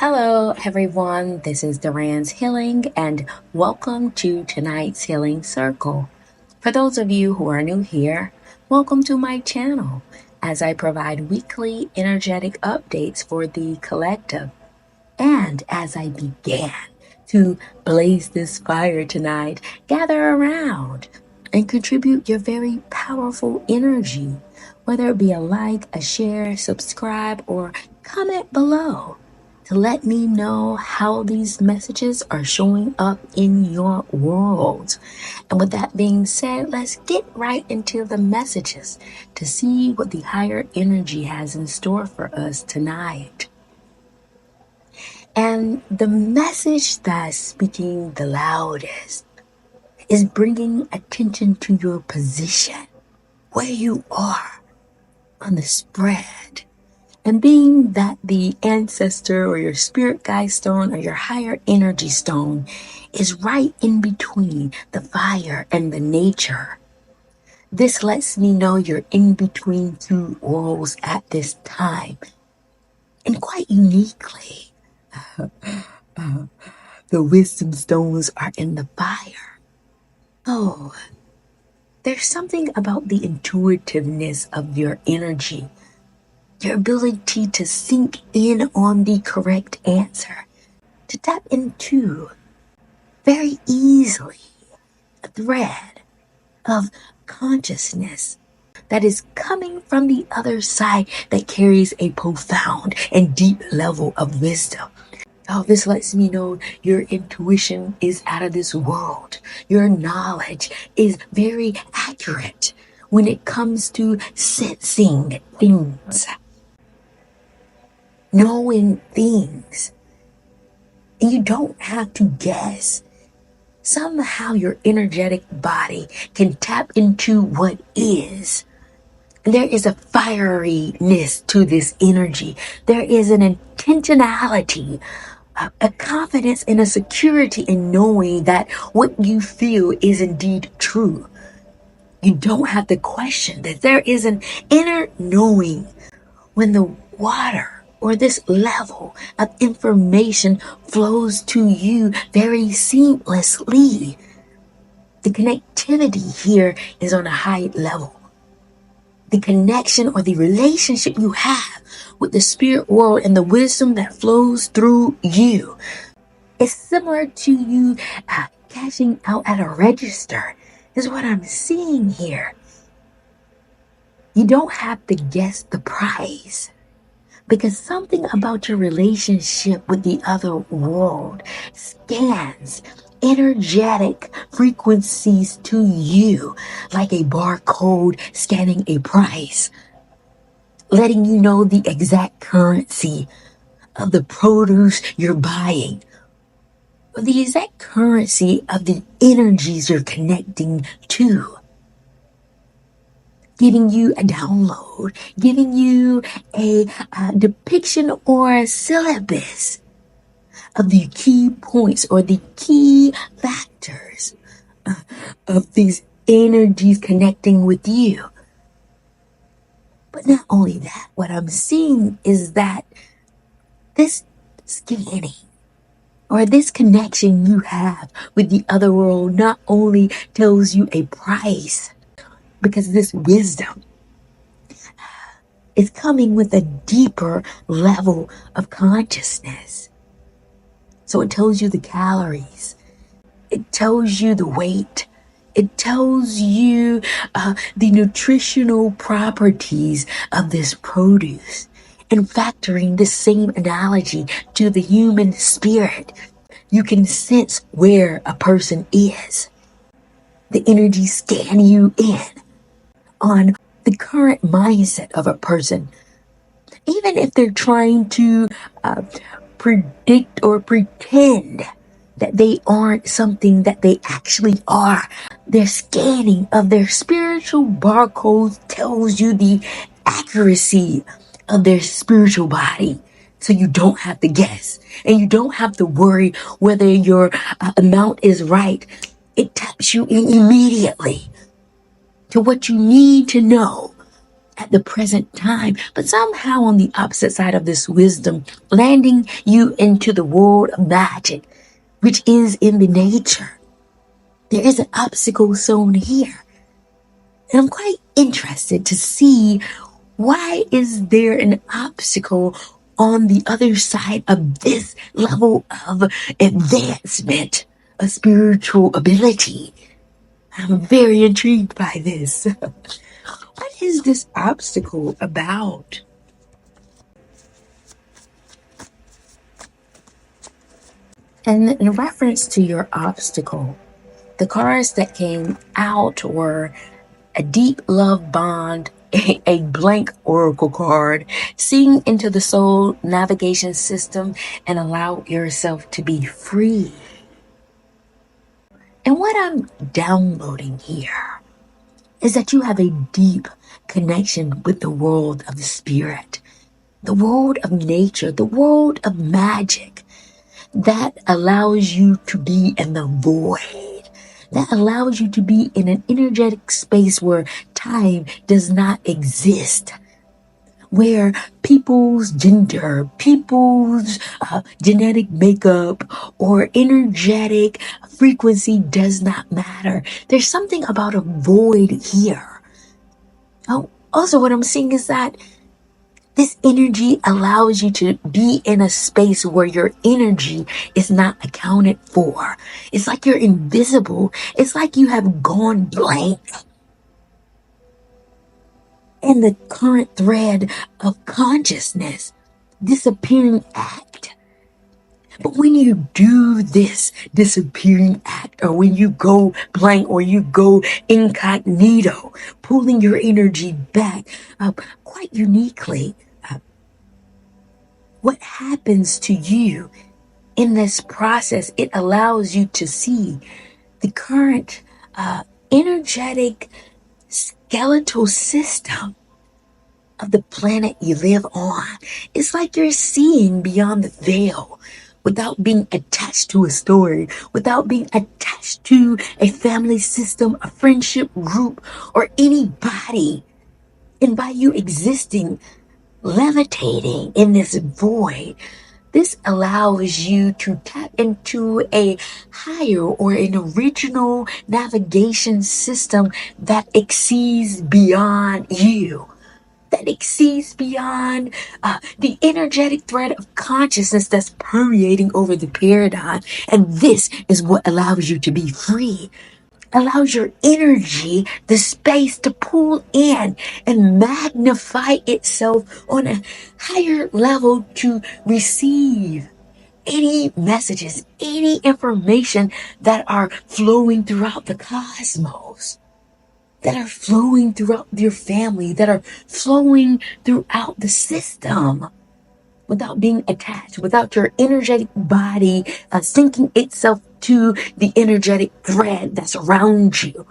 Hello, everyone. This is Duran's Healing, and welcome to tonight's Healing Circle. For those of you who are new here, welcome to my channel as I provide weekly energetic updates for the collective. And as I began to blaze this fire tonight, gather around and contribute your very powerful energy, whether it be a like, a share, subscribe, or comment below to let me know how these messages are showing up in your world. And with that being said, let's get right into the messages to see what the higher energy has in store for us tonight. And the message that's speaking the loudest is bringing attention to your position, where you are on the spread. And being that the ancestor or your spirit guide stone or your higher energy stone is right in between the fire and the nature, this lets me know you're in between two worlds at this time. And quite uniquely, the wisdom stones are in the fire. Oh, there's something about the intuitiveness of your energy, your ability to sink in on the correct answer, to tap into very easily a thread of consciousness that is coming from the other side that carries a profound and deep level of wisdom. Oh, this lets me know your intuition is out of this world. Your knowledge is very accurate when it comes to sensing things, knowing things. And you don't have to guess. Somehow your energetic body can tap into what is. And there is a fieriness to this energy. There is an intentionality, a confidence and a security in knowing that what you feel is indeed true. You don't have to question that. There is an inner knowing when the water or this level of information flows to you very seamlessly. The connectivity here is on a high level. The connection or the relationship you have with the spirit world and the wisdom that flows through you is similar to you cashing out at a register, is what I'm seeing here. You don't have to guess the price, because something about your relationship with the other world scans energetic frequencies to you like a barcode scanning a price, letting you know the exact currency of the produce you're buying, or the exact currency of the energies you're connecting to. Giving you a download, giving you a depiction or a syllabus of the key points or the key factors of these energies connecting with you. But not only that, what I'm seeing is that this scanning or this connection you have with the other world not only tells you a price, because this wisdom is coming with a deeper level of consciousness. So it tells you the calories. It tells you the weight. It tells you the nutritional properties of this produce. And factoring this same analogy to the human spirit, you can sense where a person is. The energy scan you in on the current mindset of a person. Even if they're trying to predict or pretend that they aren't something that they actually are, their scanning of their spiritual barcodes tells you the accuracy of their spiritual body. So you don't have to guess, and you don't have to worry whether your amount is right. It taps you in immediately to what you need to know at the present time, but somehow on the opposite side of this wisdom, landing you into the world of magic, which is in the nature. There is an obstacle zone here. And I'm quite interested to see, why is there an obstacle on the other side of this level of advancement, a spiritual ability? I'm very intrigued by this. What is this obstacle about? And in reference to your obstacle, the cards that came out were a deep love bond, a blank oracle card, seeing into the soul navigation system, and allow yourself to be free. And what I'm downloading here is that you have a deep connection with the world of the spirit, the world of nature, the world of magic that allows you to be in the void, that allows you to be in an energetic space where time does not exist, where people's gender, people's genetic makeup, or energetic frequency does not matter. There's something about a void here. Oh, also, what I'm seeing is that this energy allows you to be in a space where your energy is not accounted for. It's like you're invisible. It's like you have gone blank in the current thread of consciousness, disappearing act. But when you do this disappearing act, or when you go blank, or you go incognito, pulling your energy back, quite uniquely, what happens to you in this process? It allows you to see the current energetic skeletal system of the planet you live on. It's like you're seeing beyond the veil without being attached to a story, without being attached to a family system, a friendship group, or anybody. And by you existing, levitating in this void, this allows you to tap into a higher or an original navigation system that exceeds beyond you, that exceeds beyond the energetic thread of consciousness that's permeating over the paradigm. And this is what allows you to be free, allows your energy the space to pull in and magnify itself on a higher level to receive any messages, any information that are flowing throughout the cosmos, that are flowing throughout your family, that are flowing throughout the system, without being attached, without your energetic body syncing itself to the energetic thread that's around you.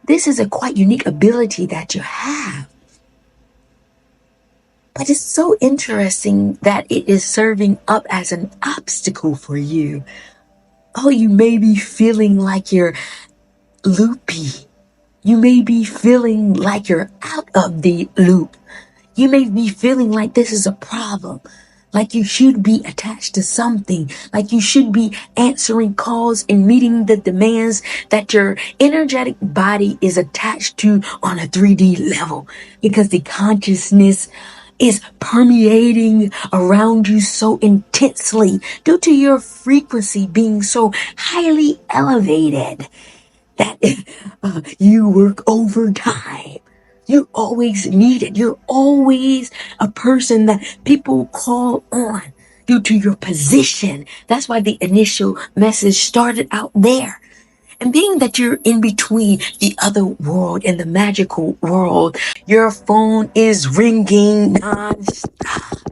This is a quite unique ability that you have. But it's so interesting that it is serving up as an obstacle for you. Oh, you may be feeling like you're loopy. You may be feeling like you're out of the loop. You may be feeling like this is a problem, like you should be attached to something, like you should be answering calls and meeting the demands that your energetic body is attached to on a 3D level, because the consciousness is permeating around you so intensely due to your frequency being so highly elevated that you work overtime. You're always needed. You're always a person that people call on due to your position. That's why the initial message started out there. And being that you're in between the other world and the magical world, your phone is ringing nonstop.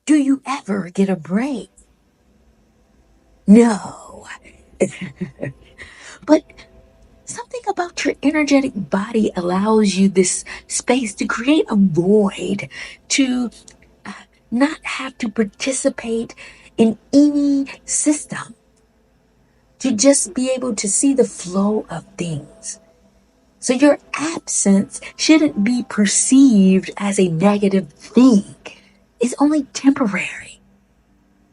Do you ever get a break? No. But something about your energetic body allows you this space to create a void, to not have to participate in any system, to just be able to see the flow of things. So your absence shouldn't be perceived as a negative thing. It's only temporary,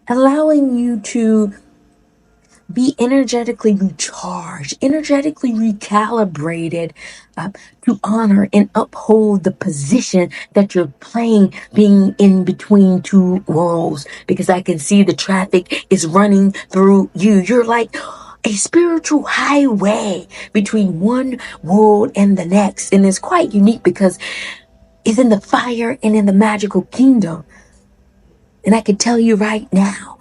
allowing you to be energetically recharged, energetically recalibrated, to honor and uphold the position that you're playing, being in between two worlds. Because I can see the traffic is running through you. You're like a spiritual highway between one world and the next. And it's quite unique because it's in the fire and in the magical kingdom. And I can tell you right now,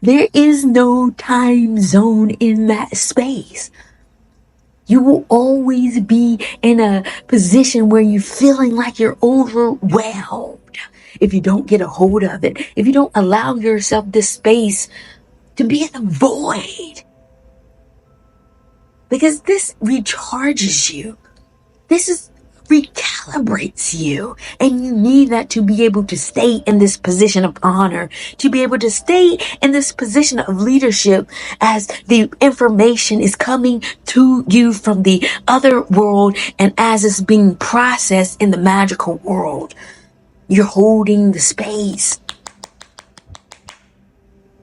there is no time zone in that space. You will always be in a position where you're feeling like you're overwhelmed if you don't get a hold of it, if you don't allow yourself this space to be in the void. Because this recharges you. This recalibrates you. And you need that to be able to stay in this position of honor, to be able to stay in this position of leadership as the information is coming to you from the other world and as it's being processed in the magical world. You're holding the space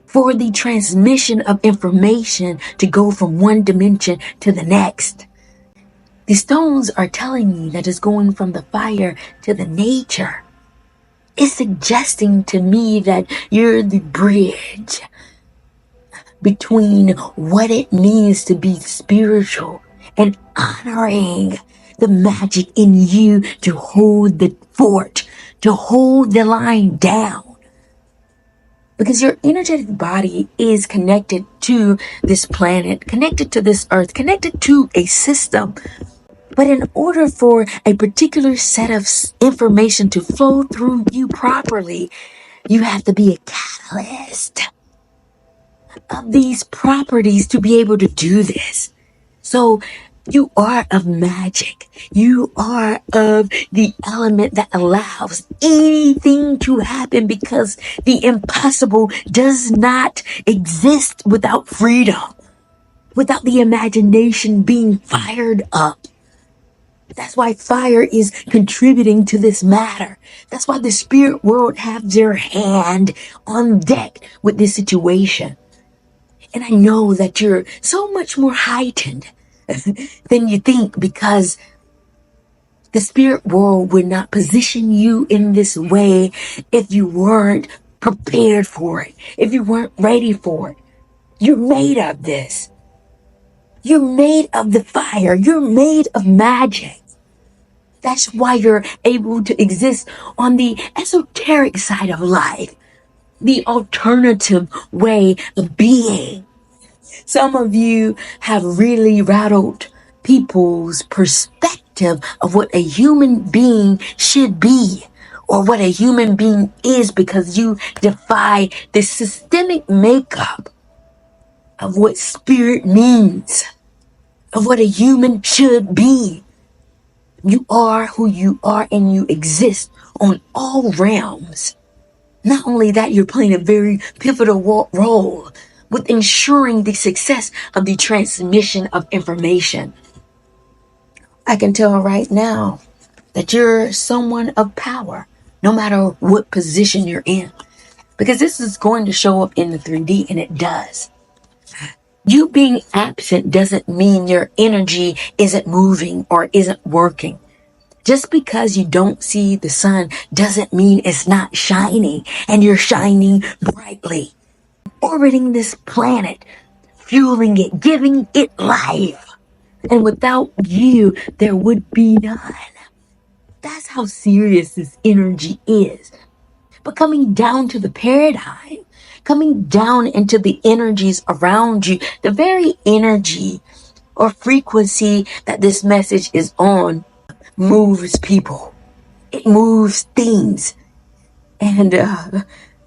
for the transmission of information to go from one dimension to the next. The stones are telling me that it's going from the fire to the nature. It's suggesting to me that you're the bridge between what it means to be spiritual and honoring the magic in you to hold the fort, to hold the line down. Because your energetic body is connected to this planet, connected to this earth, connected to a system. But in order for a particular set of information to flow through you properly, you have to be a catalyst of these properties to be able to do this. So you are of magic. You are of the element that allows anything to happen, because the impossible does not exist without freedom, without the imagination being fired up. That's why fire is contributing to this matter. That's why the spirit world have their hand on deck with this situation. And I know that you're so much more heightened than you think, because the spirit world would not position you in this way if you weren't prepared for it, if you weren't ready for it. You're made of this. You're made of the fire. You're made of magic. That's why you're able to exist on the esoteric side of life, the alternative way of being. Some of you have really rattled people's perspective of what a human being should be, or what a human being is, because you defy the systemic makeup of what spirit means, of what a human should be. You are who you are, and you exist on all realms. Not only that, you're playing a very pivotal role with ensuring the success of the transmission of information. I can tell right now that you're someone of power, no matter what position you're in, because this is going to show up in the 3D, and it does. You being absent doesn't mean your energy isn't moving or isn't working. Just because you don't see the sun doesn't mean it's not shining, and you're shining brightly, orbiting this planet, fueling it, giving it life. And without you, there would be none. That's how serious this energy is. But coming down to the paradigm, coming down into the energies around you, the very energy or frequency that this message is on moves people. It moves things. And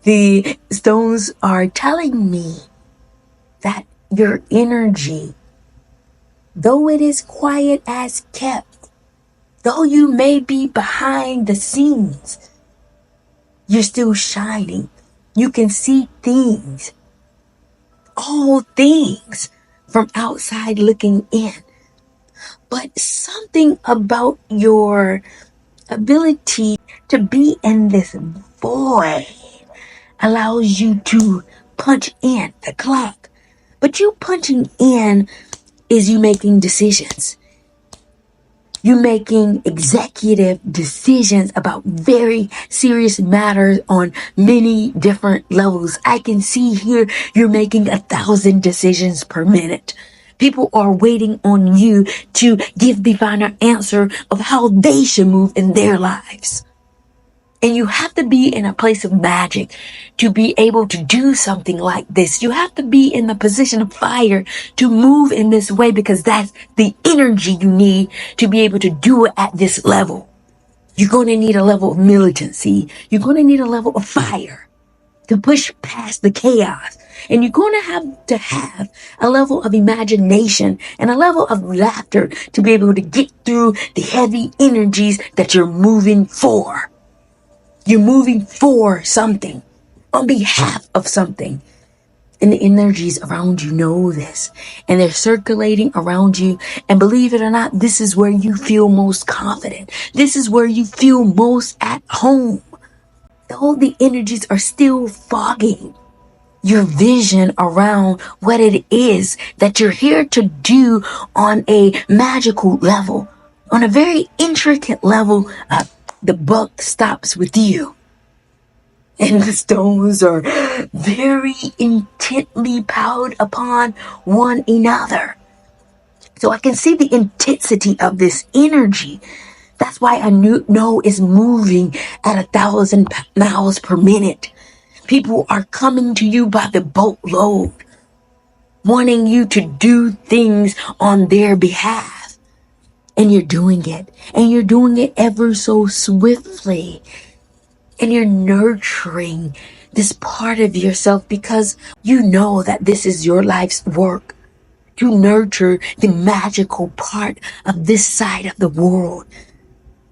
the stones are telling me that your energy, though it is quiet as kept, though you may be behind the scenes, you're still shining. You can see things, all things, from outside looking in. but something about your ability to be in this void allows you to punch in the clock. But you punching in is you making decisions. You making executive decisions about very serious matters on many different levels. I can see here you're making 1,000 decisions per minute. People are waiting on you to give the final answer of how they should move in their lives. And you have to be in a place of magic to be able to do something like this. You have to be in the position of fire to move in this way, because that's the energy you need to be able to do it at this level. You're going to need a level of militancy. You're going to need a level of fire to push past the chaos. And you're going to have a level of imagination and a level of laughter to be able to get through the heavy energies that you're moving for. You're moving for something, on behalf of something. And the energies around you know this. And they're circulating around you. And believe it or not, this is where you feel most confident. This is where you feel most at home. All the energies are still fogging your vision around what it is that you're here to do on a magical level, on a very intricate level. The buck stops with you. And the stones are very intently piled upon one another. So I can see the intensity of this energy. That's why I know it's moving at 1,000 miles per minute. People are coming to you by the boatload, wanting you to do things on their behalf. And you're doing it. And you're doing it ever so swiftly. And you're nurturing this part of yourself because you know that this is your life's work. To nurture the magical part of this side of the world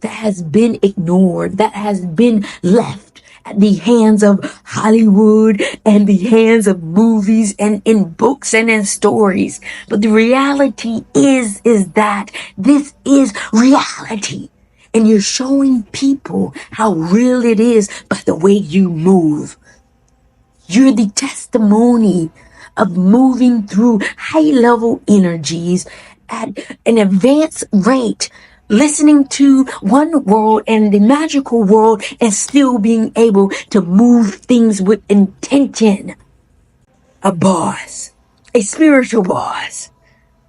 that has been ignored, that has been left at the hands of Hollywood and the hands of movies and in books and in stories. But the reality is that this is reality. And you're showing people how real it is by the way you move. You're the testimony of moving through high-level energies at an advanced rate, listening to one world and the magical world and still being able to move things with intention. A boss, a spiritual boss,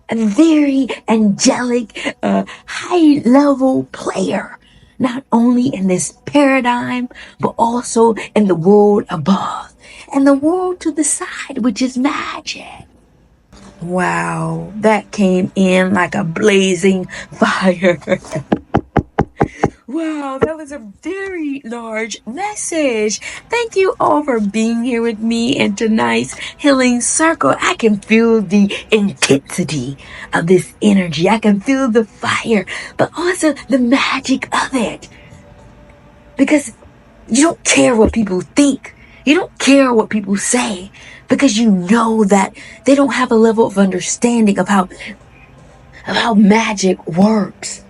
a very angelic, high-level player, not only in this paradigm, but also in the world above and the world to the side, which is magic. Wow, that came in like a blazing fire. Wow, that was a very large message. Thank you all for being here with me in tonight's healing circle. I can feel the intensity of this energy. I can feel the fire, but also the magic of it. Because you don't care what people think. You don't care what people say, because you know that they don't have a level of understanding of how magic works.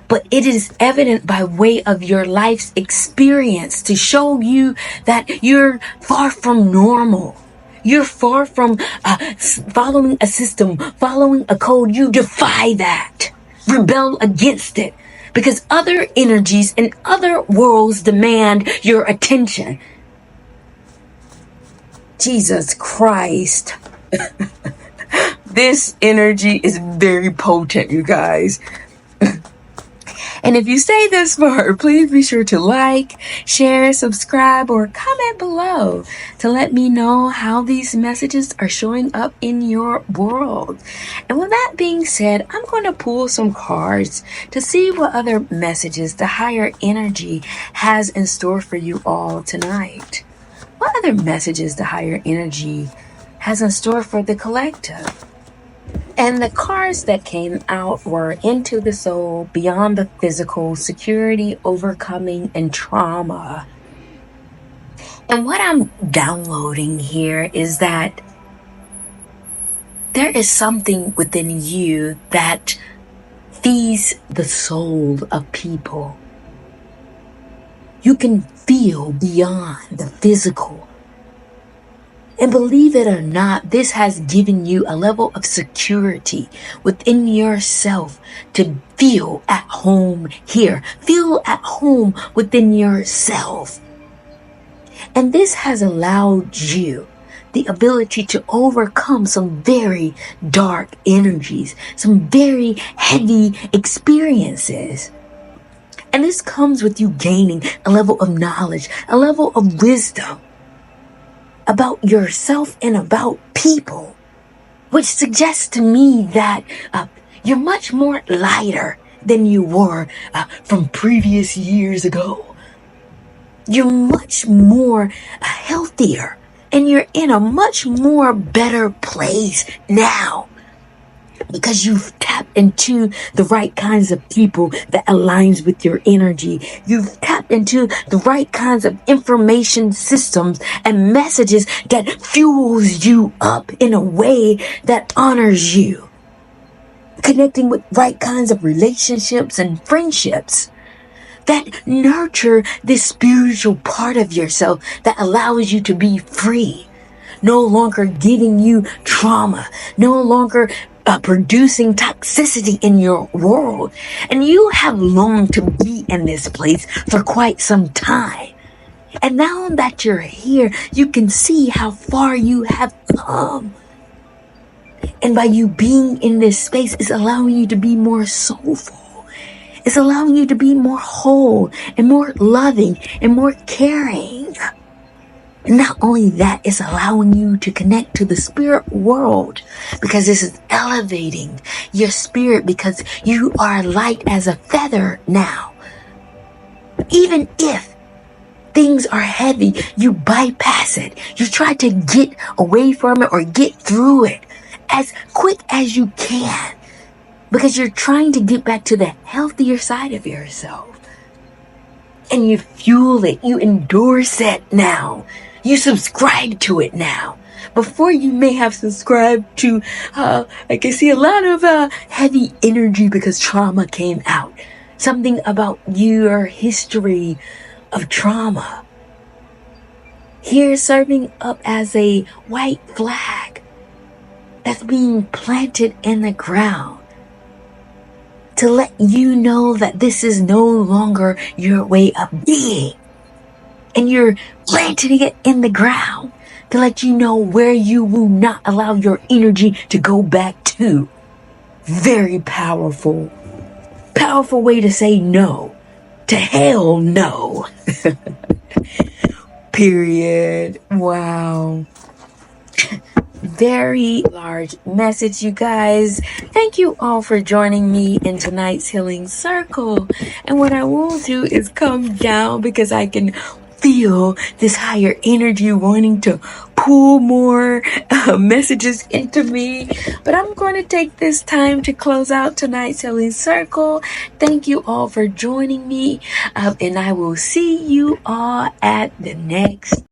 But it is evident by way of your life's experience to show you that you're far from normal. You're far from following a system, following a code. You defy that. Rebel against it. Because other energies and other worlds demand your attention. Jesus Christ. This energy is very potent, you guys. And if you stay this far, please be sure to like, share, subscribe, or comment below to let me know how these messages are showing up in your world. And with that being said, I'm going to pull some cards to see what other messages the higher energy has in store for you all tonight. What other messages the higher energy has in store for the collective? And the cards that came out were Into the Soul, Beyond the Physical, Security, Overcoming, and Trauma. And what I'm downloading here is that there is something within you that feeds the soul of people. You can feel beyond the physical. And believe it or not, this has given you a level of security within yourself to feel at home here. Feel at home within yourself. And this has allowed you the ability to overcome some very dark energies, some very heavy experiences. And this comes with you gaining a level of knowledge, a level of wisdom about yourself and about people, which suggests to me that you're much more lighter than you were from previous years ago. You're much more healthier, and you're in a much more better place now because you've tapped into the right kinds of people that aligns with your energy. You've tapped into the right kinds of information systems and messages that fuels you up in a way that honors you. Connecting with right kinds of relationships and friendships that nurture this spiritual part of yourself that allows you to be free. No longer giving you trauma, no longer producing toxicity in your world. And you have longed to be in this place for quite some time. And now that you're here, you can see how far you have come. And by you being in this space, it's allowing you to be more soulful. It's allowing you to be more whole and more loving and more caring. Not only that, it's allowing you to connect to the spirit world because this is elevating your spirit because you are light as a feather now. Even if things are heavy, you bypass it. You try to get away from it or get through it as quick as you can because you're trying to get back to the healthier side of yourself. And you fuel it. You endorse it now. You subscribe to it now. Before you may have subscribed to, I can see a lot of heavy energy because trauma came out. Something about your history of trauma. Here serving up as a white flag that's being planted in the ground to let you know that this is no longer your way of being. And you're planting it in the ground to let you know where you will not allow your energy to go back to. Very powerful. Powerful way to say no. To hell no. Period. Wow. Very large message, you guys. Thank you all for joining me in tonight's healing circle. And what I will do is come down because I can feel this higher energy wanting to pull more messages into me. But I'm going to take this time to close out tonight's healing circle. Thank you all for joining me. And I will see you all at the next